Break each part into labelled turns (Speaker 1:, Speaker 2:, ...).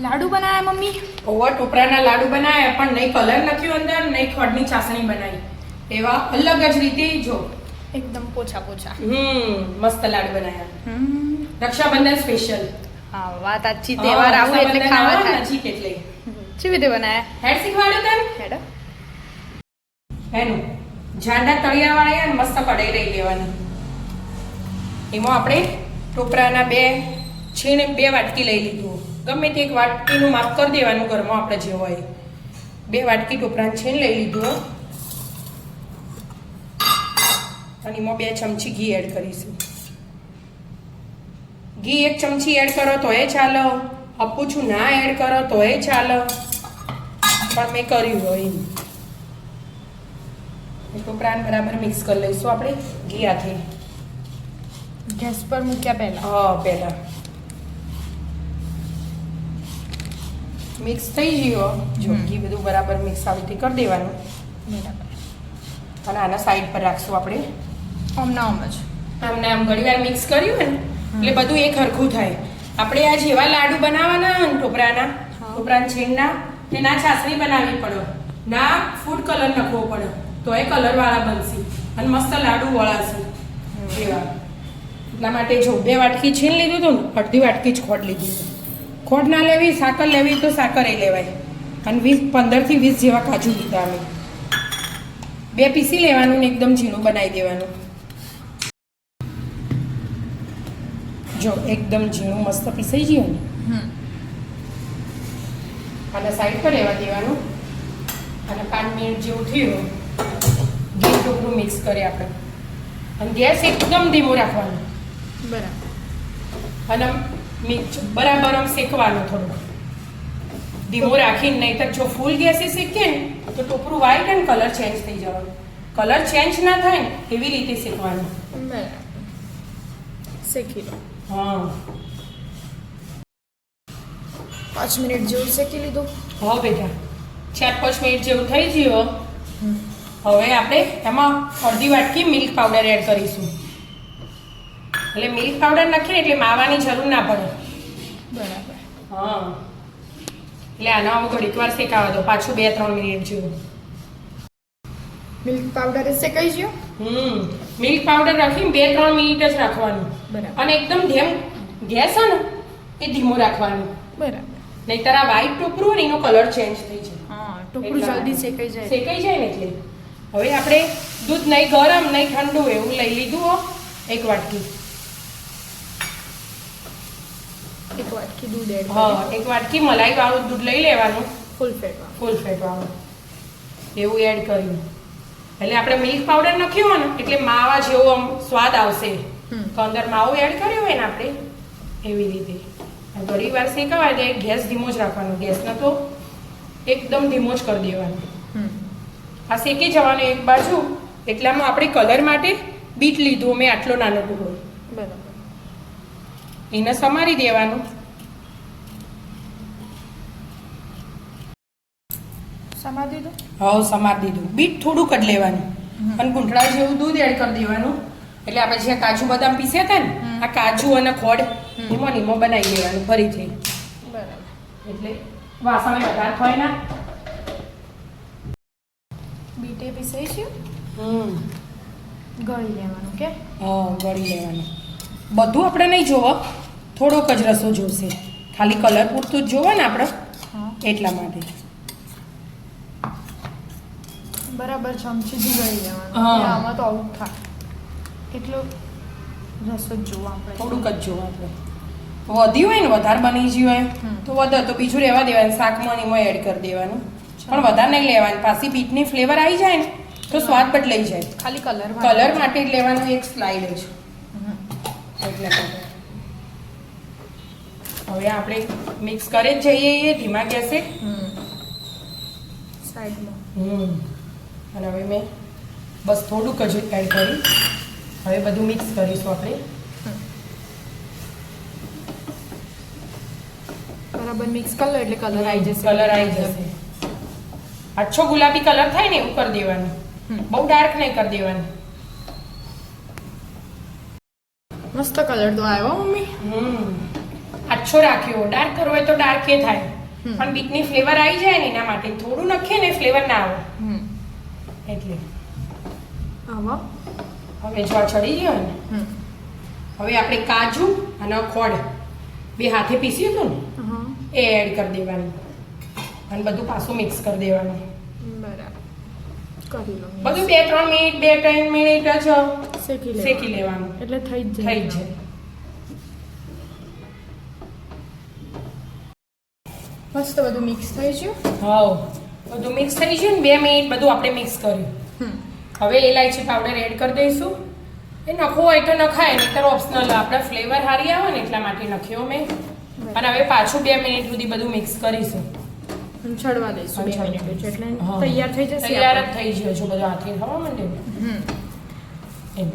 Speaker 1: લાડુ બનાયા mummy?
Speaker 2: ઓવા ટોપરાના લાડુ બનાવ્યા, પણ નહીં કલર નાખ્યો અંદર, નહીં ખોડની ચાસણી બનાવી. એવા અલગ જ રીતે જો
Speaker 1: એકદમ પોછા પોછા.
Speaker 2: મસ્ત લાડુ બનાવ્યા. રક્ષાબંધન સ્પેશિયલ.
Speaker 1: હા વાત આછી, તહેવાર આવું એટલે ખાવા થાય.
Speaker 2: નજીક એટલે
Speaker 1: કેવી રીતે બનાયા?
Speaker 2: હેડ શીખવાડો તને.
Speaker 1: હેડ.
Speaker 2: એનું જાડા તળિયા વાળા અને મસ્ત કઢાઈ લઈ લેવાની. એમાં આપણે ટોપરાના છે ને 2 વાટકી લઈ લીધું. ગમે તે એક વાટકીનું માપ કરી દેવાનું ઘરમાં આપણે જે હોય. 2 વાટકી ટોપરાનું છે લઈ લીધું. અને એમાં 2 ચમચી ઘી એડ કરીશું. ઘી 1 ચમચી એડ કરો તોય ચાલો, આપું છું ના એડ કરો તોય ચાલો, પણ મેં કર્યું હોય. ટોપરાને બરાબર મિક્સ કરી લઈશું આપણે ઘી હાથે.
Speaker 1: ગેસ પર મૂક્યા પહેલા?
Speaker 2: હા, પહેલા મિક્સ થઈ ગયો. જો ઘી બધું બરાબર મિક્સ આવી રીતે કરી દેવાનું.
Speaker 1: બરાબર.
Speaker 2: અને આના સાઈડ પર રાખશું આપણે.
Speaker 1: આમ ના આમ જ
Speaker 2: આમને આમ ઘણી વાર મિક્સ કર્યું ને એટલે બધું એક હરખું થાય. આપણે આ જેવા લાડુ બનાવવાના હોય ને ટોપરાના છેનના, તે ના ચાસણી બનાવવી પડે, ના ફૂડ કલર નાખવો પડે, તો એ કલર વાળા બનશે અને મસ્ત લાડુ વળાશે. એવા એટલા માટે જો 2 વાટકી છીન લીધું હતું ને, અડધી વાટકી જ ખોટ લીધી. ખોટ ના લેવી, સાકર લેવી તો સાકર એ લેવાય. અને 15 થી 20 જેવા કાજુ લીધા અમે. 2 પીસી લેવાનું ને એકદમ ઝીણું બનાવી દેવાનું. જો એકદમ ઝીણું મસ્ત પીસાઈ ગયું ને, અને સાઈડ પર રહેવા દેવાનું. અને 5 મિનિટ જેવું થયું, ઘી ટોપરું મિક્સ કરીએ આપણે. અને ગેસ એકદમ ધીમો રાખવાનો.
Speaker 1: બરાબર.
Speaker 2: અને બરાબર આમ શેકવાનું, થોડું ધીમો રાખીને. નહીં તો જો ફૂલ ગેસે શેકીએ ને તો ટોપરું વ્હાઈટ અને કલર ચેન્જ થઈ જવાનો. કલર ચેન્જ ના થાય ને એવી રીતે શેકવાનું.
Speaker 1: બરાબર. શેકી લો.
Speaker 2: હા,
Speaker 1: 5 મિનિટ જેવું શેકી લીધું.
Speaker 2: હા બેટા, 4-5 મિનિટ જેવું થઈ ગયું. હવે આપણે એમાં અડધી વાટકી મિલ્ક પાવડર એડ કરીશું. એટલે મિલ્ક પાવડર નાખીએ એટલે માવાની જરૂર ના પડે.
Speaker 1: બરાબર.
Speaker 2: હા, એટલે આનો અમુક ઘડીક વાર શેકાવા દો, પાછું 2-3 મિનિટ જેવું.
Speaker 1: મિલ્ક પાવડર એ શેકાઈ ગયો?
Speaker 2: મિલ્ક પાવડર રાખીને 2-3 મિનિટ જ રાખવાનું.
Speaker 1: બરાબર.
Speaker 2: અને એકદમ ગેસ છે ને એ ધીમો રાખવાનું.
Speaker 1: બરાબર.
Speaker 2: નહીંતર આ વ્હાઈટ ટોપરું હોય ને એનો કલર ચેન્જ થઈ જાય.
Speaker 1: હા, ટોપરું જલ્દી શેકાઈ જાય.
Speaker 2: શેકાઈ જાય ને એટલે. હવે આપણે દૂધ નહીં ગરમ નહીં ઠંડુ એવું લઈ લીધું હો, 1 વાટકી.
Speaker 1: 1 વાટકી દૂધ એડ.
Speaker 2: હા, 1 વાટકી મલાઈ વાળું દૂધ લઈ લેવાનું.
Speaker 1: ફૂલ ફેટ
Speaker 2: વાળું એવું એડ કર્યું. એટલે આપણે મિલ્ક પાવડર નાખ્યો હોય ને એટલે માવા જેવો આમ સ્વાદ આવશે. તો અંદર માવો એડ કર્યો હોય ને આપણે એવી રીતે. ઘણી વાર શેકાવા દે, ગેસ ધીમો જ રાખવાનો. ગેસને તો એકદમ ધીમો જ કરી દેવાનો. આ શેકી જવાનું એક બાજુ. એટલામાં આપણે કલર માટે બીટ લીધું મેં, આટલો નાનો ટુકડો.
Speaker 1: બરાબર.
Speaker 2: એને સમારી દેવાનું.
Speaker 1: સમાર દીધું?
Speaker 2: હા, સમાર દીધું. બીટ થોડુંક જ લેવાનું અને ગુંઠળા જેવું દૂધ એડ કરી દેવાનું. એટલે આપણે જે કાજુ બદામ પીસ્યા હતા ને, આ કાજુ અને ખોડ એમાં નીમો બનાવી દેવાનું ફરીથી.
Speaker 1: બરાબર.
Speaker 2: એટલે વાસણે વધારે થાય ના.
Speaker 1: બીટે પીસાઈ છે. ગળી લેવાનું કે?
Speaker 2: હા, ગળી લેવાનું. બધું આપણે નહીં જોવો, થોડોક જ રસો જોશે. ખાલી કલર પૂરતું જ જોવો ને આપણે, એટલા માટે.
Speaker 1: બરાબર ચમચીથી ગળી લેવાનું. આમાં તો આવું થાય એટલો રસો જ જોવા આપણે.
Speaker 2: થોડુંક જ જોવો આપણે. વધ્યું હોય ને, વધારે બની ગયું હોય તો વધે તો બીજું રહેવા દેવાનું. શાકમાં એમાં એડ કરી દેવાનું, પણ વધારે નહીં લેવાનું. પાછી બીટની ફ્લેવર આવી જાય ને તો સ્વાદ બદલાઈ જાય.
Speaker 1: ખાલી કલર
Speaker 2: માટે જ લેવાનું, એક સ્લાઇડ જ. એટલે હવે આપણે મિક્સ કરી જ જઈએ ધીમા ગેસે.
Speaker 1: સાઈડમાં.
Speaker 2: અને હવે મેં બસ થોડુંક જ એડ કરી. હવે બધું મિક્સ કરીશું આપણે.
Speaker 1: બરાબર મિક્સ કરી લો એટલે કલર આવી જશે.
Speaker 2: આછો ગુલાબી કલર થાય ને એવું કરી દેવાનું. બહુ ડાર્ક નહીં કરી દેવાનું.
Speaker 1: મસ્ત કલર તો આવ્યો મમ્મી.
Speaker 2: આછો આછો રાખ્યો. ડાર્ક કરવો હોય તો ડાર્ક એ થાય, પણ બીટની ફ્લેવર આવી જાય ને એના માટે થોડું નાખીએ ને ફ્લેવર ના આવે એટલે. હવે જો ચડી ગયો ને, હવે આપણે કાજુ અને ખોડ બે હાથે પીસ્યું હતું ને એ એડ કરી દેવાનું અને બધું પાછું મિક્સ કરી દેવાનું. બધું 2-3 મિનિટ 2-3 મિનિટ જ શેકી લેવાનું
Speaker 1: એટલે થઈ જ
Speaker 2: થઈ જ જાય.
Speaker 1: મસ્ત બધું મિક્સ થઈ ગયું.
Speaker 2: હા, બધું મિક્સ થઈ ગયું ને 2 મિનિટ બધું આપણે મિક્સ કર્યું. હવે ઇલાયચી પાવડર એડ કરી દઈશું. એ નખવો હોય તો નખાય, નહીંતર ઓપ્શનલ. આપણે ફ્લેવર સારી આવે ને એટલા માટે નખ્યો મેં. અને હવે પાછું 2 મિનિટ સુધી બધું મિક્સ કરીશું.
Speaker 1: છડવા દઈશું 2 મિનિટ એટલે તૈયાર થઈ જશે.
Speaker 2: તૈયાર જ થઈ ગયો છે બધું હાથે થવા માંડે એમ.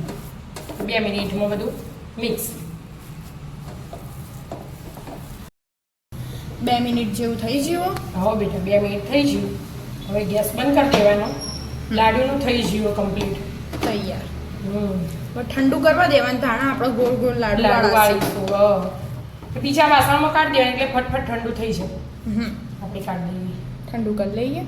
Speaker 2: 2 મિનિટમાં બધું મિક્સ.
Speaker 1: 2 મિનિટ જેવું થઈ ગયું.
Speaker 2: હા બેટા 2 મિનિટ થઈ ગયું. હવે ગેસ બંધ કરી દેવાનો. લાડુનું થઈ ગયું કમ્પ્લીટ
Speaker 1: તૈયાર. હવે ઠંડુ કરવા દેવાનું. ધાણા આપણે ગોળ ગોળ લાડુ
Speaker 2: વાળીશું. બીજા વાસણમાં કાઢી દેવાનું એટલે ફટફટ ઠંડુ થઈ જાય. આપણે કાઢી દઈએ,
Speaker 1: ઠંડુ કરી લઈએ.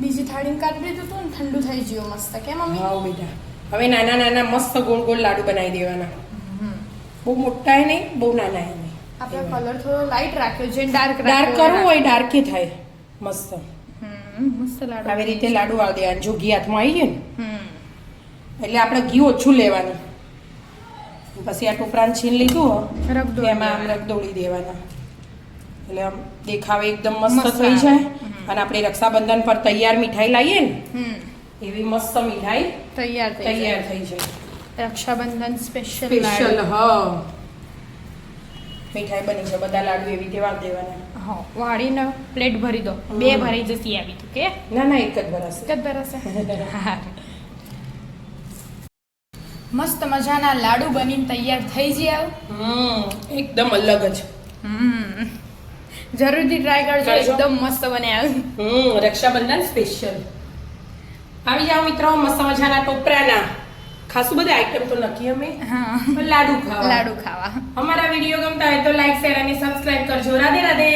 Speaker 1: બીજી થાળીમાં કાઢી દીધું હતું ને ઠંડુ થઈ ગયું મસ્ત. કેમ મમ્મી?
Speaker 2: હા બેટા. હવે નાના નાના મસ્ત ગોળ ગોળ લાડુ બનાવી દેવાના. બહુ મોટા નહીં, બહુ નાના નહીં.
Speaker 1: આપણે કલર થોડો લાઈટ રાખ્યો છે.
Speaker 2: ડાર્ક કરવું હોય ડાર્કે થાય મસ્ત.
Speaker 1: મસ્ત લાડુ.
Speaker 2: આવી રીતે લાડુ વાળી દેવાનું. જો ઘી હાથમાં આવી જાય ને એટલે આપણે ઘી ઓછું લેવાનું. પછી આ ટોપરાને છીન લીધું એમાં આમ રગદોળી દેવાના એટલે આમ દેખાવે એકદમ મસ્ત થઈ જાય. અને આપણે રક્ષાબંધન પર તૈયાર મીઠાઈ લાવીએ ને એવી મસ્ત મીઠાઈ તૈયાર થઈ જાય.
Speaker 1: રક્ષાબંધન સ્પેશિયલ.
Speaker 2: હા, મીઠાઈ બની છે. બધા લાડુ એવી રીતે વાળી દેવાના.
Speaker 1: હા, વાળીને પ્લેટ ભરી દો. 2 ભરી જશે આવી તો કે
Speaker 2: ના ના એક જ ભરાશે.
Speaker 1: એક જ ભરાશે. મસ્ત મજાના લાડુ બનીને તૈયાર થઈ ગયા.
Speaker 2: એકદમ અલગ જ.
Speaker 1: જરૂરથી ટ્રાય કરજો. એકદમ મસ્ત બન્યા.
Speaker 2: રક્ષાબંધન સ્પેશિયલ. આવી જાઓ મિત્રો મસ્ત મજાના ટોપરાના. ખાસું બધા આઈટમ તો લખી અમે. લાડુ ખાવા.
Speaker 1: લાડુ ખાવા.
Speaker 2: અમારા વિડીયો ગમતા હોય તો લાઈક શેર અને સબસ્ક્રાઇબ કરજો. રાધે રાધે.